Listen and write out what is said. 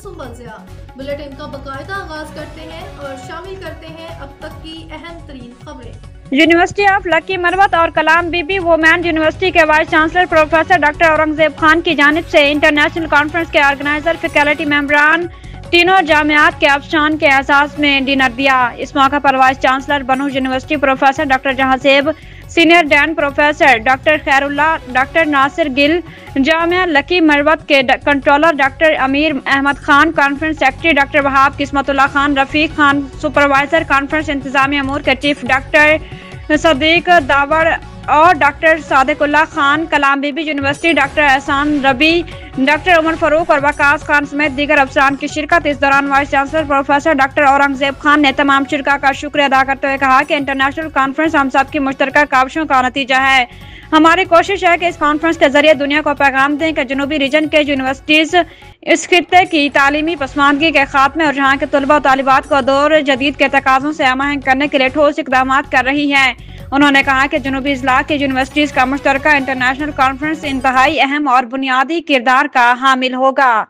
سنبل Zia bulletin کا باقاعدہ آغاز کرتے ہیں اور شامل کرتے ہیں اب تک کی اہم ترین خبریں۔ یونیورسٹی آف لکی مروت اور کلام بی بی وومین یونیورسٹی کے vice chancellor professor doctor Aurangzeb Khan کی جانب سے انٹرنیشنل کانفرنس کے آرگنائزر فیکلٹی ممبران تینوں جامعات کے افسران کے اعزاز میں ڈنر دیا۔ اس موقع پر وائس چانسلر بنو یونیورسٹی پروفیسر ڈاکٹر جہاں زیب، سینئر ڈین پروفیسر ڈاکٹر خیر اللہ، ڈاکٹر ناصر گل، جامعہ لکی مروت کے controller doctor Amir Ahmad Khan, conference secretary doctor Wahab Qismat Ullah Khan, Rafiq Khan, supervisor conference انتظامی امور کے چیف ڈاکٹر صدیق داور اور ڈاکٹر صادق اللہ خان، کلام بی بی یونیورسٹی ڈاکٹر احسان ربی، ڈاکٹر عمر فاروق اور وقاص خان سمیت دیگر افسران کی شرکت۔ اس دوران vice chancellor professor doctor Aurangzeb Khan نے تمام شرکاء کا شکریہ ادا کرتے ہوئے کہا کہ انٹرنیشنل کانفرنس ہم سب کی مشترکہ کاوشوں کا نتیجہ ہے۔ ہماری کوشش ہے کہ اس کانفرنس کے ذریعے دنیا کو پیغام دیں کہ جنوبی ریجن کے یونیورسٹیز اس خطے کی تعلیمی پسماندگی کے خاتمے اور جہاں کے طلباء و طالبات کو دور جدید کے تقاضوں سے ہم آہنگ کرنے کے لیے ٹھوس اقدامات کر رہی ہے۔ انہوں نے کہا کہ جنوبی اضلاع کی یونیورسٹیز کا مشترکہ انٹرنیشنل کانفرنس انتہائی اہم اور بنیادی کردار کا حامل ہوگا۔